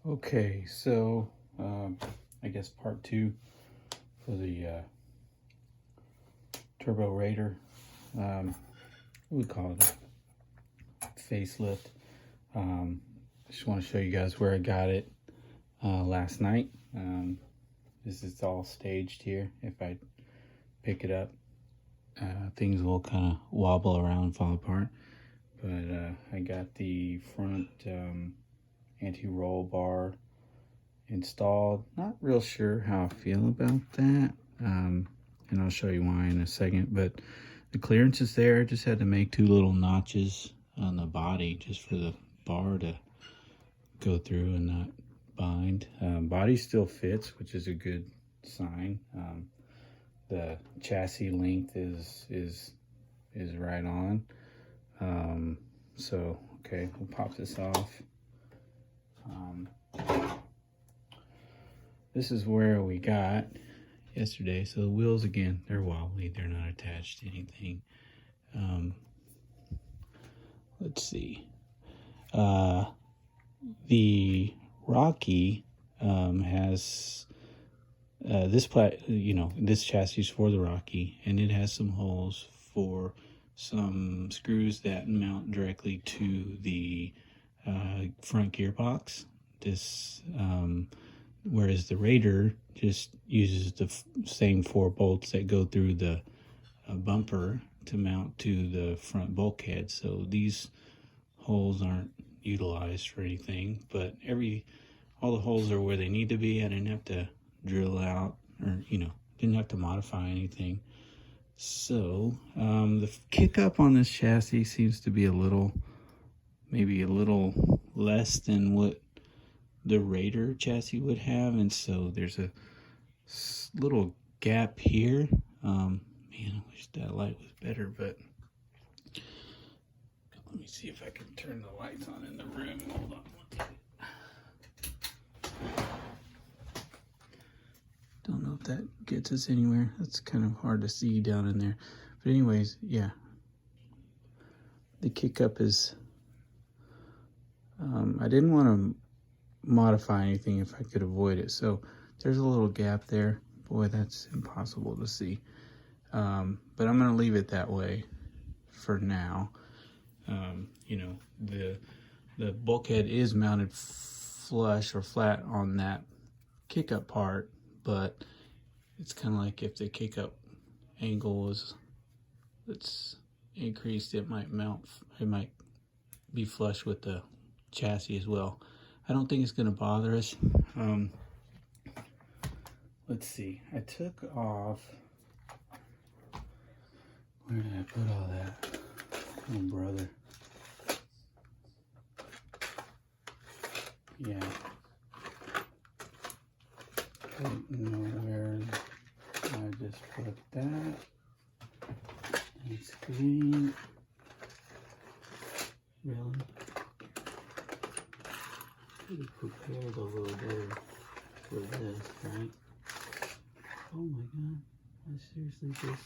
Okay, so I guess part two for the Turbo Raider. We call it a facelift. Just want to show you guys where I got it last night. This is all staged here. If I pick it up, things will kind of wobble around and fall apart. But I got the front anti-roll bar installed. Not real sure how I feel about that, and I'll show you why in a second. But the clearance is there. Just had to make two little notches on the body just for the bar to go through and not bind. Body still fits, which is a good sign. The chassis length is right on. So okay, we'll pop this off. This is where we got yesterday. So the wheels, again, they're wobbly. They're not attached to anything. Let's see. The Rocky has this chassis is for the Rocky, and it has some holes for some screws that mount directly to the front gearbox. Whereas the Raider just uses the same 4 bolts that go through the bumper to mount to the front bulkhead. So these holes aren't utilized for anything, but all the holes are where they need to be. I didn't have to drill out or, didn't have to modify anything. So the kick up on this chassis seems to be maybe a little less than what the Raider chassis would have, and so there's a little gap here. Man, I wish that light was better, but let me see if I can turn the lights on in the room. Hold on. Don't know if that gets us anywhere. That's kind of hard to see down in there. But anyways, yeah. The kick up is, I didn't want to modify anything if I could avoid it. So there's a little gap there. Boy, that's impossible to see. But I'm going to leave it that way for now. The bulkhead is mounted flush or flat on that kick-up part, but it's kind of like if the kick-up angle it's increased, it might be flush with the chassis as well. I don't think it's going to bother us. Let's see. I took off. Where did I put all that? Oh, brother. Yeah. Don't know where I just put that. It's clean. Really? Should have prepared a little better for this, right? Oh my god. I seriously just...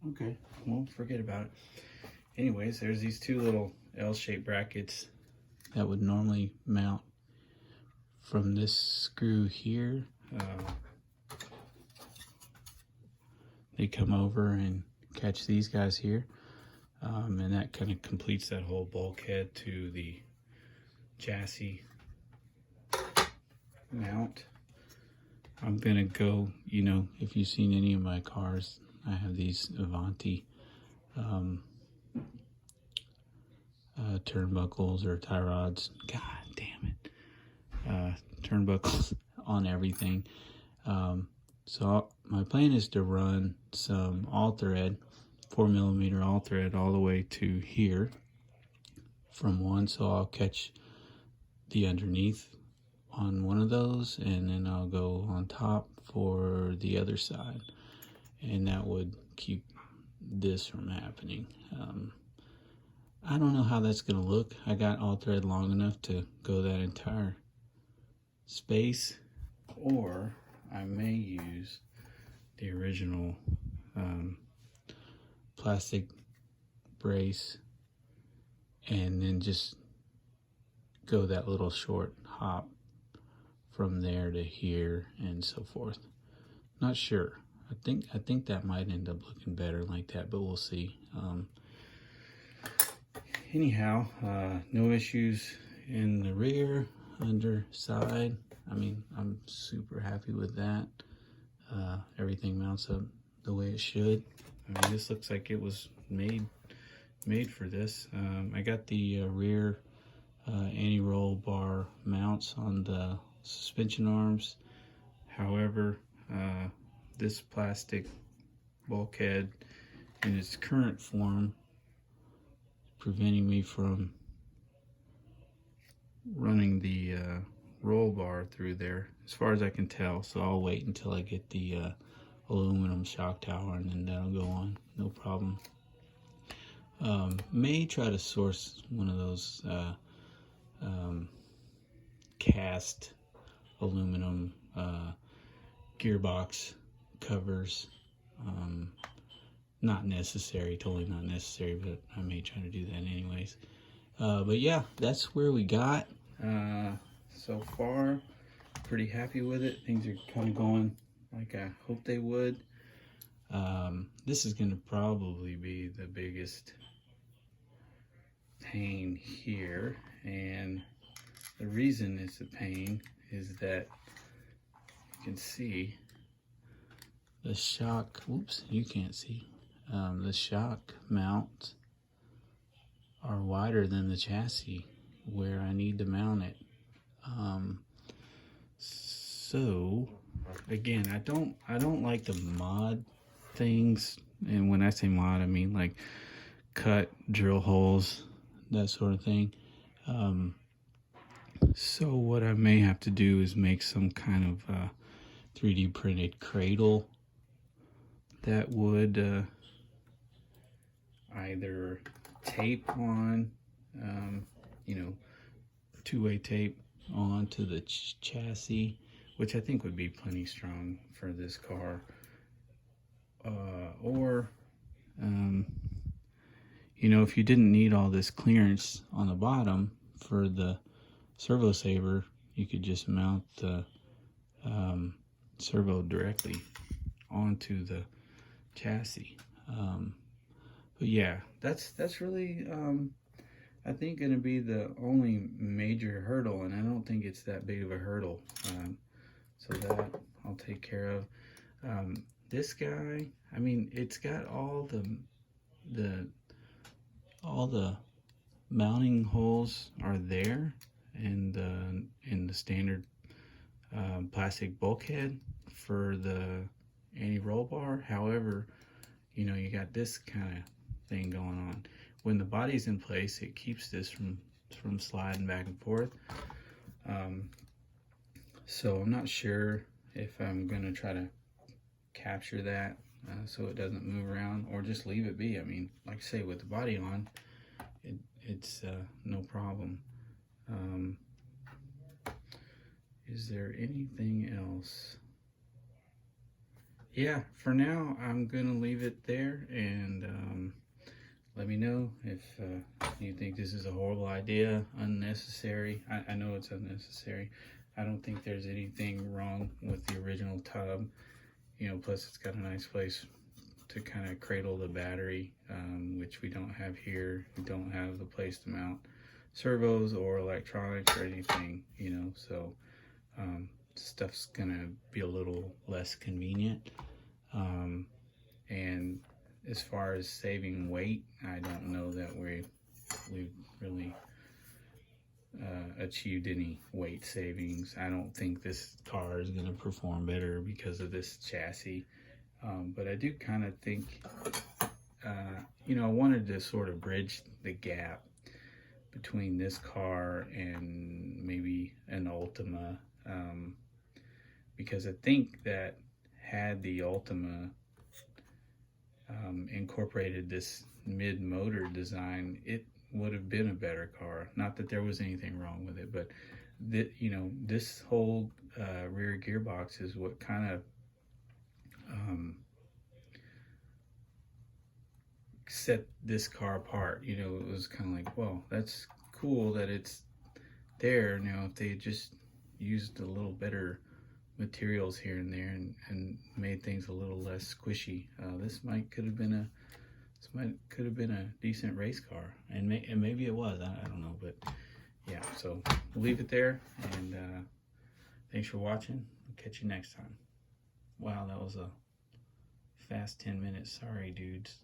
Okay, well, forget about it. Anyways, there's these two little L-shaped brackets that would normally mount from this screw here. They come over and catch these guys here. And that kind of completes that whole bulkhead to the chassis mount. I'm gonna go, if you've seen any of my cars, I have these Avanti turnbuckles or tie rods. God damn it. Turnbuckles on everything. So my plan is to run some all thread, 4mm all thread all the way to here from one, so I'll catch the underneath on one of those, and then I'll go on top for the other side, and that would keep this from happening. I don't know how that's gonna look. I got all thread long enough to go that entire space, or I may use the original plastic brace and then just go that little short hop from there to here and so forth. Not sure. I think that might end up looking better like that, but we'll see. Anyhow, no issues in the rear, underside. I mean, I'm super happy with that. Everything mounts up the way it should. I mean, this looks like it was made for this. I got the rear anti-roll bar mounts on the suspension arms. However, this plastic bulkhead in its current form preventing me from running the roll bar through there as far as I can tell, so I'll wait until I get the aluminum shock tower and then that'll go on, no problem. May try to source one of those cast aluminum gearbox covers. Not necessary, totally not necessary, but I may try to do that anyways. But yeah, that's where we got so far. Pretty happy with it. Things are kind of going like I hoped they would. This is going to probably be the biggest pain here, and the reason it's a pain is that you can see the shock, whoops, you can't see, the shock mounts are wider than the chassis where I need to mount it. So again, I don't like to mod things, and when I say mod, I mean like cut, drill holes, that sort of thing. So what I may have to do is make some kind of 3D printed cradle that would either tape on, you know, two-way tape onto the chassis, which I think would be plenty strong for this car, or you know, if you didn't need all this clearance on the bottom for the servo saver, you could just mount the servo directly onto the chassis. But yeah, that's really I think going to be the only major hurdle, and I don't think it's that big of a hurdle. So that I'll take care of. This guy, I mean, it's got all the mounting holes are there, and in the standard plastic bulkhead for the anti-roll bar. However, you know, you got this kind of thing going on. When the body's in place, it keeps this from sliding back and forth. So I'm not sure if I'm gonna try to capture that so it doesn't move around, or just leave it be. I mean, like I say, with the body on, it's no problem. Is there anything else? Yeah, for now, I'm gonna leave it there, and let me know if you think this is a horrible idea, unnecessary. I know it's unnecessary. I don't think there's anything wrong with the original tub. You know, plus it's got a nice place to kind of cradle the battery, which we don't have here. We don't have the place to mount servos or electronics or anything, you know, so stuff's gonna be a little less convenient. And as far as saving weight, I don't know that we've really achieved any weight savings. I don't think this car is going to perform better because of this chassis. But I do kind of think, you know, I wanted to sort of bridge the gap between this car and maybe an Ultima, because I think that had the Ultima incorporated this mid-motor design, it would have been a better car. Not that there was anything wrong with it, but you know, this whole rear gearbox is what kind of set this car apart. You know, it was kind of like, well, that's cool that it's there. Now, if they had just used a little better materials here and there and made things a little less squishy, this could have been a decent race car, and maybe it was. I don't know, but yeah. So we'll leave it there, and thanks for watching. I'll catch you next time. Wow, that was a fast 10 minutes. Sorry, dudes.